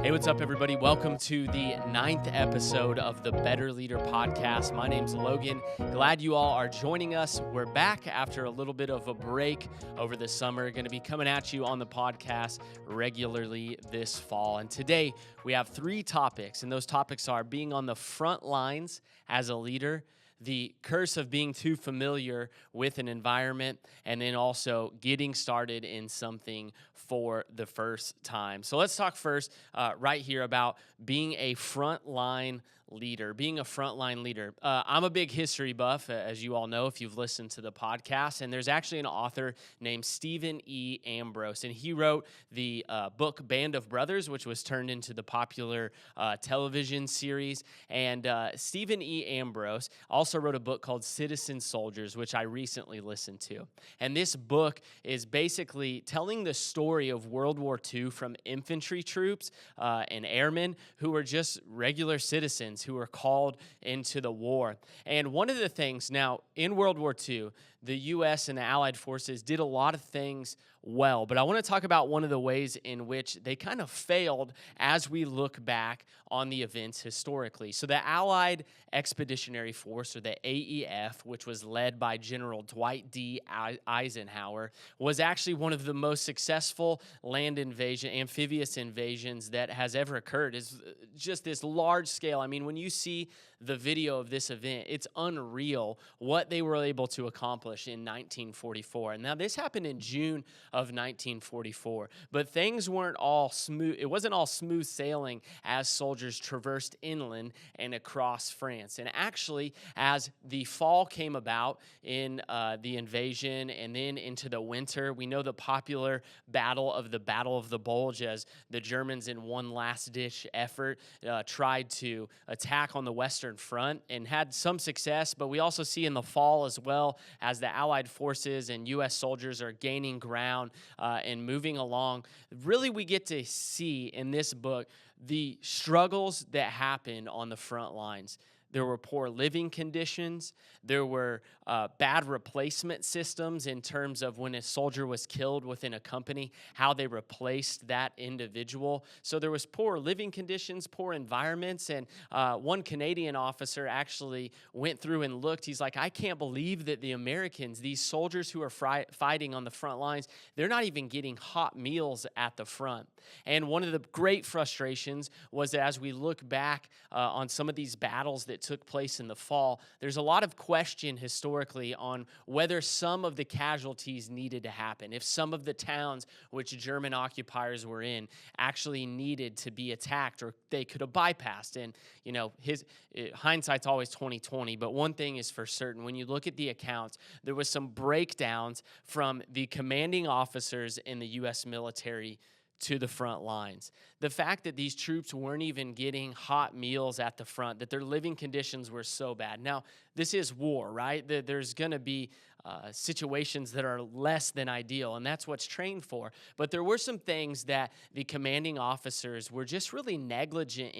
Hey, what's up, everybody? Welcome to the 9th episode of the Better Leader podcast. My name's Logan. Glad you all are joining us. We're back after a little bit of a break over the summer. Going to be coming at you on the podcast regularly this fall. And today we have 3 topics, and those topics are being on the front lines as a leader, the curse of being too familiar with an environment, and then also getting started in something for the first time. So let's talk first right here about being a frontline leader, I'm a big history buff, as you all know, if you've listened to the podcast, and there's actually an author named Stephen E. Ambrose, and he wrote the book Band of Brothers, which was turned into the popular television series, and Stephen E. Ambrose also wrote a book called Citizen Soldiers, which I recently listened to, and this book is basically telling the story of World War II from infantry troops and airmen who were just regular citizens who were called into the war. And one of the things now in World War II, the U.S. and the Allied forces did a lot of things well, but I want to talk about one of the ways in which they kind of failed as we look back on the events historically. So the Allied Expeditionary Force, or the AEF, which was led by General Dwight D. Eisenhower, was actually one of the most successful amphibious invasions that has ever occurred. It's just this large scale. I mean, when you see the video of this event, it's unreal what they were able to accomplish in 1944. And now this happened in June of 1944, but things weren't all smooth. It wasn't all smooth sailing as soldiers traversed inland and across France. And actually, as the fall came about in the invasion and then into the winter, we know the popular Battle of the Bulge, as the Germans in one last-ditch effort tried to attack on the Western Front and had some success, but we also see in the fall as well, as the Allied forces and U.S. soldiers are gaining ground and moving along. Really, we get to see in this book the struggles that happened on the front lines. There were poor living conditions. There were bad replacement systems in terms of when a soldier was killed within a company, how they replaced that individual. So there was poor living conditions, poor environments, and one Canadian officer actually went through and looked. He's like, I can't believe that the Americans, these soldiers who are fighting on the front lines, they're not even getting hot meals at the front. And one of the great frustrations was that as we look back on some of these battles that took place in the fall, there's a lot of question historically on whether some of the casualties needed to happen, if some of the towns which German occupiers were in actually needed to be attacked or they could have bypassed. And, you know, hindsight's always 20/20, but one thing is for certain. When you look at the accounts, there was some breakdowns from the commanding officers in the U.S. military to the front lines. The fact that these troops weren't even getting hot meals at the front, that their living conditions were so bad. Now, this is war, right? There's going to be situations that are less than ideal, and that's what's trained for. But there were some things that the commanding officers were just really negligent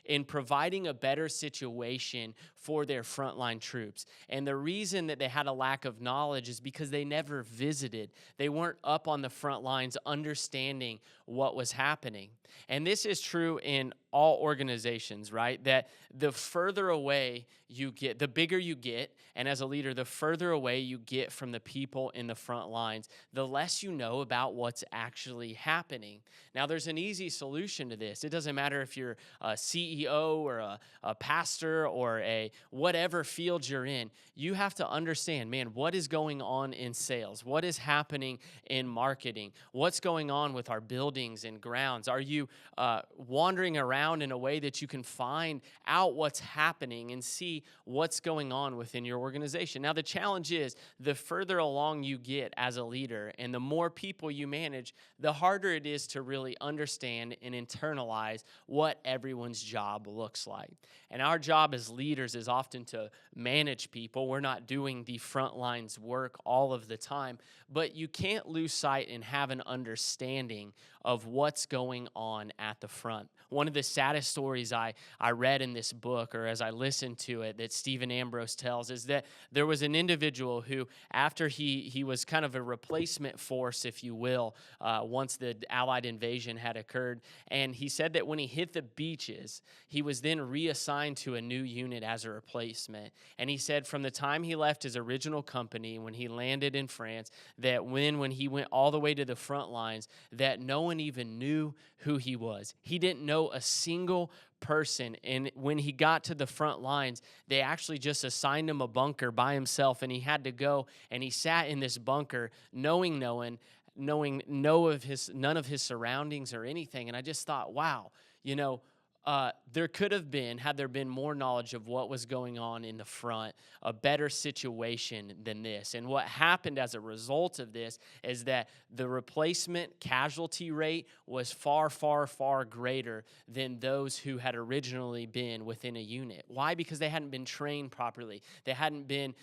in providing a better situation for their frontline troops. And the reason that they had a lack of knowledge is because they never visited. They weren't up on the front lines understanding what was happening. And this is true in all organizations, right? That the further away you get, the bigger you get, and as a leader, the further away you get from the people in the front lines, the less you know about what's actually happening. Now, there's an easy solution to this. It doesn't matter if you're a CEO or a pastor or a whatever field you're in. You have to understand, man, what is going on in sales? What is happening in marketing? What's going on with our buildings and grounds? Are you wandering around in a way that you can find out what's happening and see what's going on within your organization? Now, the challenge is the further along you get as a leader and the more people you manage, the harder it is to really understand and internalize what everyone's job looks like. And our job as leaders is often to manage people. We're not doing the front lines work all of the time, but you can't lose sight and have an understanding of what's going on at the front. One of the saddest stories I read in this book, or as I listened to it, that Stephen Ambrose tells, is that that there was an individual who, after he was kind of a replacement force, if you will, once the Allied invasion had occurred, and he said that when he hit the beaches, he was then reassigned to a new unit as a replacement. And he said from the time he left his original company, when he landed in France, that when he went all the way to the front lines, that no one even knew who he was. He didn't know a single person. And when he got to the front lines, they actually just assigned him a bunker by himself, and he had to go, and he sat in this bunker knowing none of his surroundings or anything. And I just thought, wow, there could have been, had there been more knowledge of what was going on in the front, a better situation than this. And what happened as a result of this is that the replacement casualty rate was far, far, far greater than those who had originally been within a unit. Why? Because they hadn't been trained properly. They hadn't been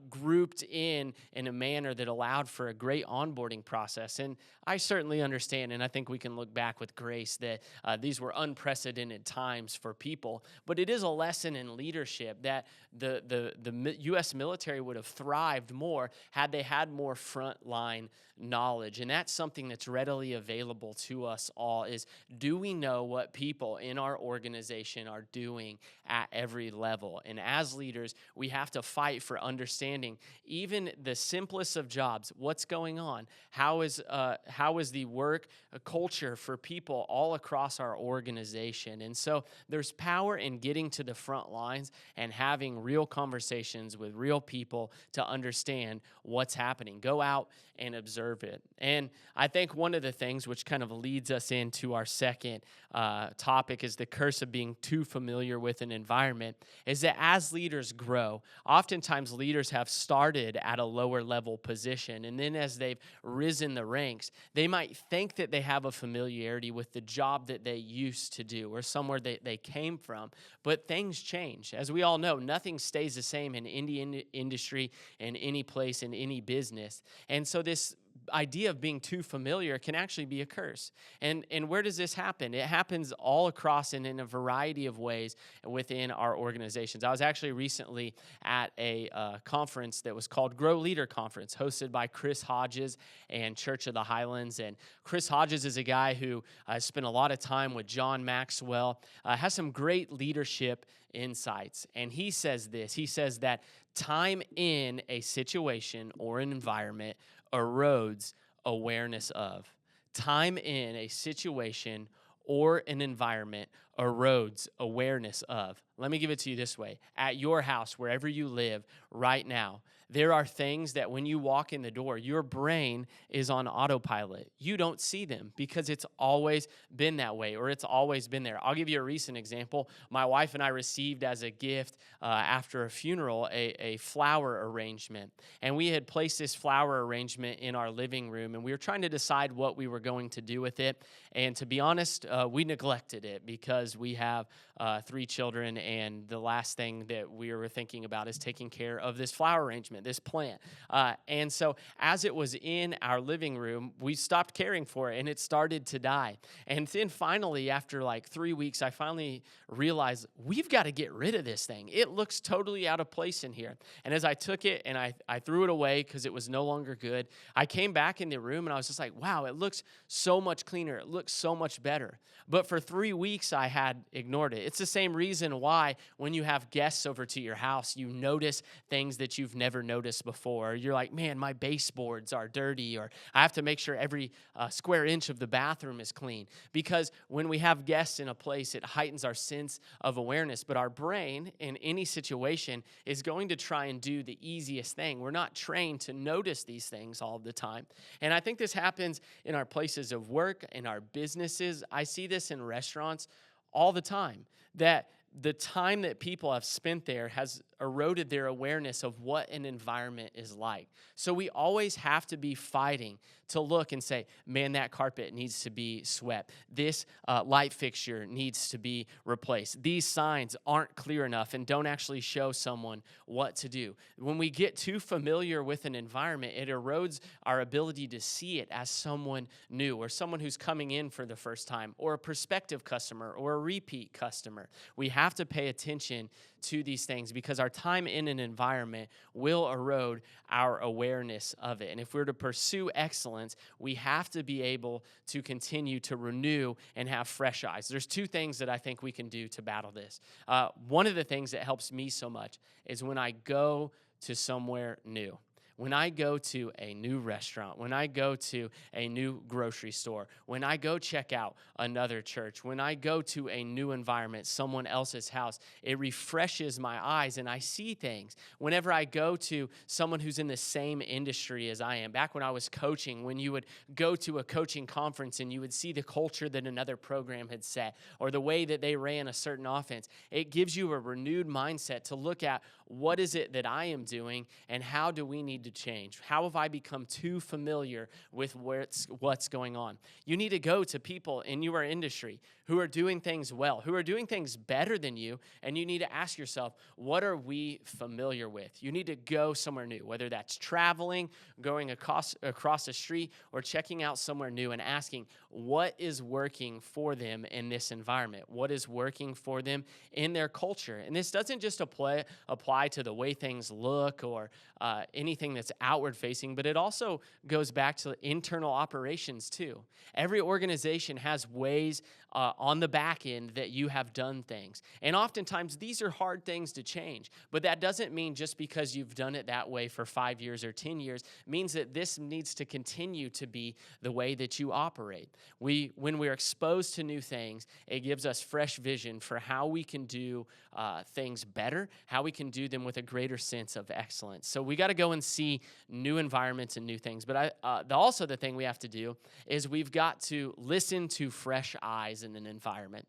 grouped in a manner that allowed for a great onboarding process. And I certainly understand, and I think we can look back with grace that these were unprecedented times for people, but it is a lesson in leadership that the U.S. military would have thrived more had they had more frontline knowledge. And that's something that's readily available to us all, is do we know what people in our organization are doing at every level? And as leaders, we have to fight for understanding even the simplest of jobs. What's going on? How is the work culture for people all across our organization? And so there's power in getting to the front lines and having real conversations with real people to understand what's happening. Go out and observe it. And I think one of the things which kind of leads us into our second topic is the curse of being too familiar with an environment, is that as leaders grow, oftentimes leaders have started at a lower level position, and then as they've risen the ranks, they might think that they have a familiarity with the job that they used to do or somewhere they came from, but things change. As we all know, nothing stays the same in any industry, in any place, in any business. And so this idea of being too familiar can actually be a curse. And where does this happen? It happens all across and in a variety of ways within our organizations. I was actually recently at a conference that was called Grow Leader Conference, hosted by Chris Hodges and Church of the Highlands. And Chris Hodges is a guy who spent a lot of time with John Maxwell, has some great leadership insights. And he says this, he says that time in a situation or an environment erodes awareness of. Time in a situation or an environment erodes awareness of. Let me give it to you this way. At your house, wherever you live right now, there are things that when you walk in the door, your brain is on autopilot. You don't see them because it's always been that way, or it's always been there. I'll give you a recent example. My wife and I received as a gift after a funeral a flower arrangement. And we had placed this flower arrangement in our living room, and we were trying to decide what we were going to do with it. And to be honest, we neglected it because we have 3 children, and the last thing that we were thinking about is taking care of this flower arrangement, this plant. And so as it was in our living room, we stopped caring for it, and it started to die. And then finally, after like 3 weeks, I finally realized we've got to get rid of this thing. It looks totally out of place in here. And as I took it and I threw it away because it was no longer good, I came back in the room, and I was just like, wow, it looks so much cleaner. It looks so much better. But for 3 weeks, I had ignored it. It's the same reason why when you have guests over to your house, you notice things that you've never noticed before. You're like, man, my baseboards are dirty, or I have to make sure every square inch of the bathroom is clean. Because when we have guests in a place, it heightens our sense of awareness. But our brain, in any situation, is going to try and do the easiest thing. We're not trained to notice these things all the time. And I think this happens in our places of work, in our businesses. I see this in restaurants all the time, that the time that people have spent there has eroded their awareness of what an environment is like. So we always have to be fighting to look and say, man, that carpet needs to be swept. This light fixture needs to be replaced. These signs aren't clear enough and don't actually show someone what to do. When we get too familiar with an environment, it erodes our ability to see it as someone new, or someone who's coming in for the first time, or a prospective customer, or a repeat customer. We have have to pay attention to these things because our time in an environment will erode our awareness of it. And if we're to pursue excellence, we have to be able to continue to renew and have fresh eyes. There's two things that I think we can do to battle this. One of the things that helps me so much is when I go to somewhere new. When I go to a new restaurant, when I go to a new grocery store, when I go check out another church, when I go to a new environment, someone else's house, it refreshes my eyes and I see things. Whenever I go to someone who's in the same industry as I am, back when I was coaching, when you would go to a coaching conference and you would see the culture that another program had set or the way that they ran a certain offense, it gives you a renewed mindset to look at what is it that I am doing and how do we need to change? How have I become too familiar with what's going on? You need to go to people in your industry who are doing things well, who are doing things better than you, and you need to ask yourself, what are we familiar with? You need to go somewhere new, whether that's traveling, going across the street, or checking out somewhere new and asking, what is working for them in this environment? What is working for them in their culture? And this doesn't just apply to the way things look or anything that's outward facing, but it also goes back to internal operations too. Every organization has ways on the back end that you have done things. And oftentimes these are hard things to change, but that doesn't mean just because you've done it that way for 5 years or 10 years means that this needs to continue to be the way that you operate. When we're exposed to new things, it gives us fresh vision for how we can do things better, how we can do them with a greater sense of excellence. So we got to go and see new environments and new things. But also the thing we have to do is we've got to listen to fresh eyes in an environment.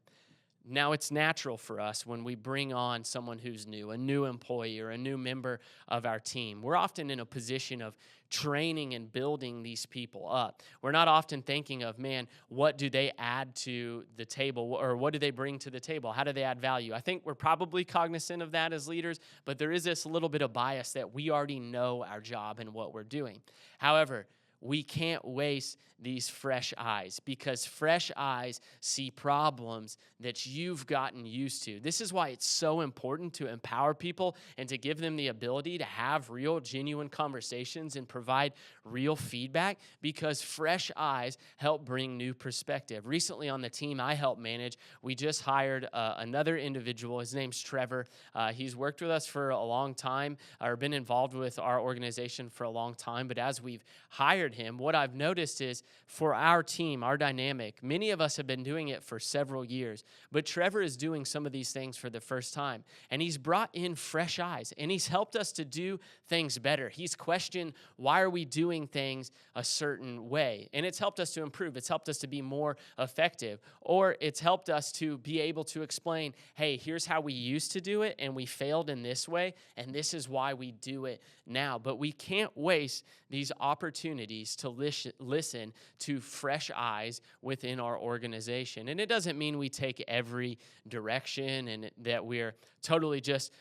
Now, it's natural for us when we bring on someone who's new, a new employee or a new member of our team. We're often in a position of training and building these people up. We're not often thinking of, man, what do they add to the table or what do they bring to the table? How do they add value? I think we're probably cognizant of that as leaders, but there is this little bit of bias that we already know our job and what we're doing. However, we can't waste these fresh eyes because fresh eyes see problems that you've gotten used to. This is why it's so important to empower people and to give them the ability to have real, genuine conversations and provide real feedback because fresh eyes help bring new perspective. Recently on the team I help manage, we just hired another individual. His name's Trevor. He's worked with us for a long time or been involved with our organization for a long time, but as we've hired him, what I've noticed is for our team, our dynamic, many of us have been doing it for several years, but Trevor is doing some of these things for the first time, and he's brought in fresh eyes, and he's helped us to do things better. He's questioned, why are we doing things a certain way? And it's helped us to improve. It's helped us to be more effective, or it's helped us to be able to explain, hey, here's how we used to do it, and we failed in this way, and this is why we do it now. But we can't waste these opportunities to listen to fresh eyes within our organization. And it doesn't mean we take every direction and that we're totally just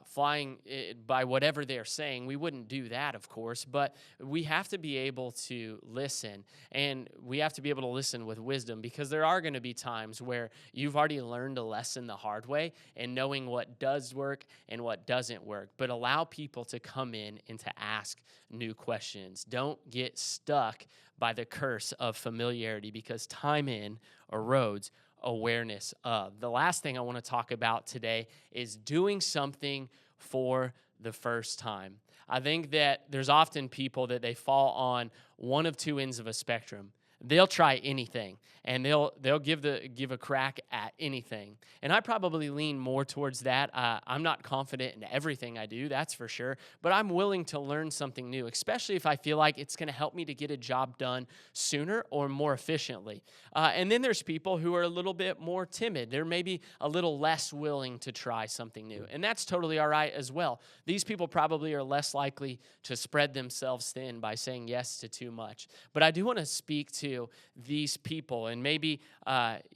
flying by whatever they're saying. We wouldn't do that, of course, but we have to be able to listen, and we have to be able to listen with wisdom because there are going to be times where you've already learned a lesson the hard way and knowing what does work and what doesn't work, but allow people to come in and to ask new questions. Don't get stuck by the curse of familiarity because time in erodes awareness of. The last thing I want to talk about today is doing something for the first time. I think that there's often people that they fall on one of two ends of a spectrum. They'll try anything, and they'll give a crack at anything. And I probably lean more towards that. I'm not confident in everything I do, that's for sure, but I'm willing to learn something new, especially if I feel like it's going to help me to get a job done sooner or more efficiently. And then there's people who are a little bit more timid. They're maybe a little less willing to try something new, and that's totally all right as well. These people probably are less likely to spread themselves thin by saying yes to too much. But I do want to speak to these people, and maybe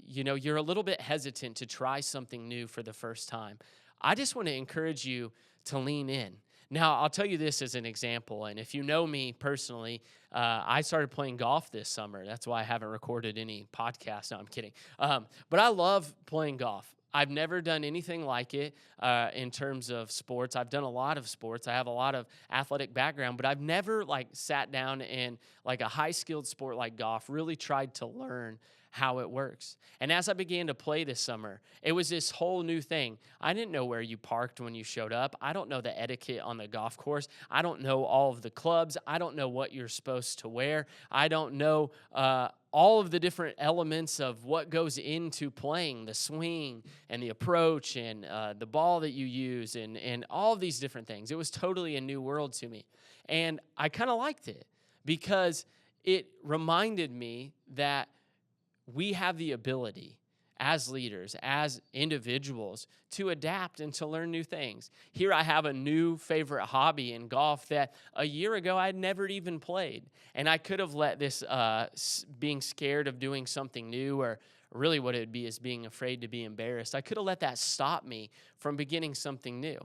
you're a little bit hesitant to try something new for the first time. I just want to encourage you to lean in. Now, I'll tell you this as an example, and if you know me personally, I started playing golf this summer. That's why I haven't recorded any podcasts. No, I'm kidding. But I love playing golf. I've never done anything like it in terms of sports. I've done a lot of sports. I have a lot of athletic background, but I've never like sat down and like a high skilled sport like golf really tried to learn how it works. And as I began to play this summer, it was this whole new thing. I didn't know where you parked when you showed up. I don't know the etiquette on the golf course. I don't know all of the clubs. I don't know what you're supposed to wear. I don't know all of the different elements of what goes into playing, the swing and the approach and the ball that you use and all of these different things. It was totally a new world to me. And I kind of liked it because it reminded me that we have the ability as leaders, as individuals, to adapt and to learn new things. Here I have a new favorite hobby in golf that a year ago I had never even played. And I could have let this being scared of doing something new, or really what it would be is being afraid to be embarrassed. I could have let that stop me from beginning something new.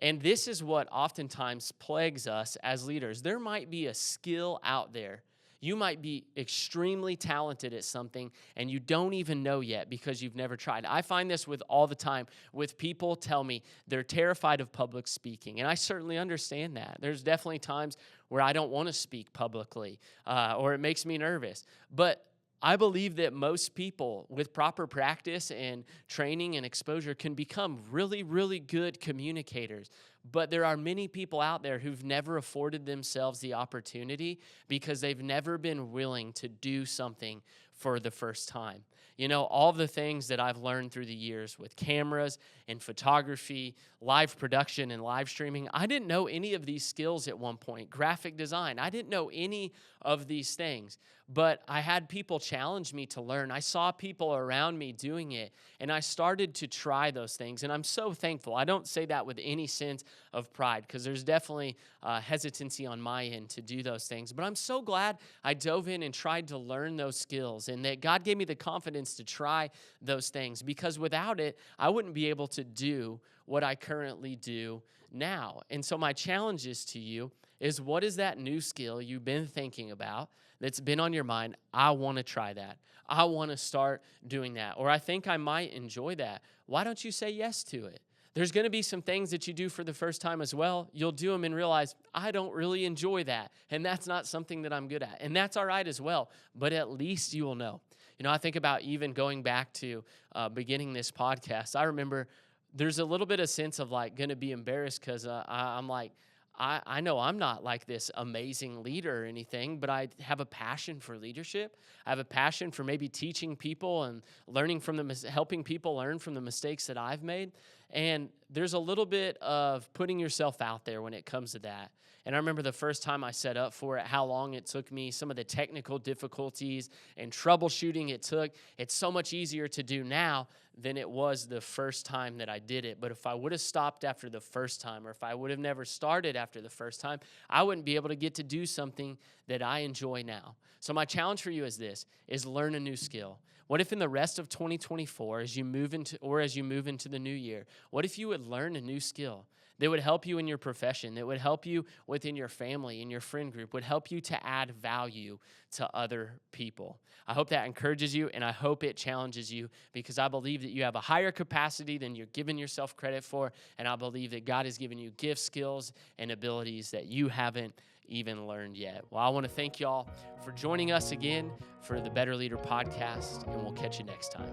And this is what oftentimes plagues us as leaders. There might be a skill out there. You might be extremely talented at something and you don't even know yet because you've never tried. I find this with all the time with people tell me they're terrified of public speaking. And I certainly understand that. There's definitely times where I don't want to speak publicly or it makes me nervous. But I believe that most people with proper practice and training and exposure can become really, really good communicators. But there are many people out there who've never afforded themselves the opportunity because they've never been willing to do something for the first time. You know, all the things that I've learned through the years with cameras and photography, live production and live streaming, I didn't know any of these skills at one point. Graphic design, I didn't know any of these things, but I had people challenge me to learn. I saw people around me doing it, and I started to try those things, and I'm so thankful. I don't say that with any sense of pride because there's definitely hesitancy on my end to do those things, but I'm so glad I dove in and tried to learn those skills and that God gave me the confidence to try those things, because without it, I wouldn't be able to do what I currently do now. And so my challenge is to you is, what is that new skill you've been thinking about that's been on your mind? I want to try that. I want to start doing that. Or I think I might enjoy that. Why don't you say yes to it? There's going to be some things that you do for the first time as well. You'll do them and realize, I don't really enjoy that, and that's not something that I'm good at. And that's all right as well, but at least you will know. You know, I think about even going back to beginning this podcast. I remember there's a little bit of sense of like going to be embarrassed because I'm like, I know I'm not like this amazing leader or anything, but I have a passion for leadership. I have a passion for maybe teaching people and learning from them, helping people learn from the mistakes that I've made. And there's a little bit of putting yourself out there when it comes to that. And I remember the first time I set up for it, how long it took me, some of the technical difficulties and troubleshooting it took. It's so much easier to do now than it was the first time that I did it. But if I would have stopped after the first time, or if I would have never started after the first time, I wouldn't be able to get to do something that I enjoy now. So my challenge for you is this, is learn a new skill. What if in the rest of 2024, as you move into the new year, what if you would learn a new skill that would help you in your profession, that would help you within your family, in your friend group, would help you to add value to other people? I hope that encourages you, and I hope it challenges you, because I believe that you have a higher capacity than you're giving yourself credit for, and I believe that God has given you gifts, skills, and abilities that you haven't even learned yet. Well, I want to thank y'all for joining us again for the Better Leader podcast, and we'll catch you next time.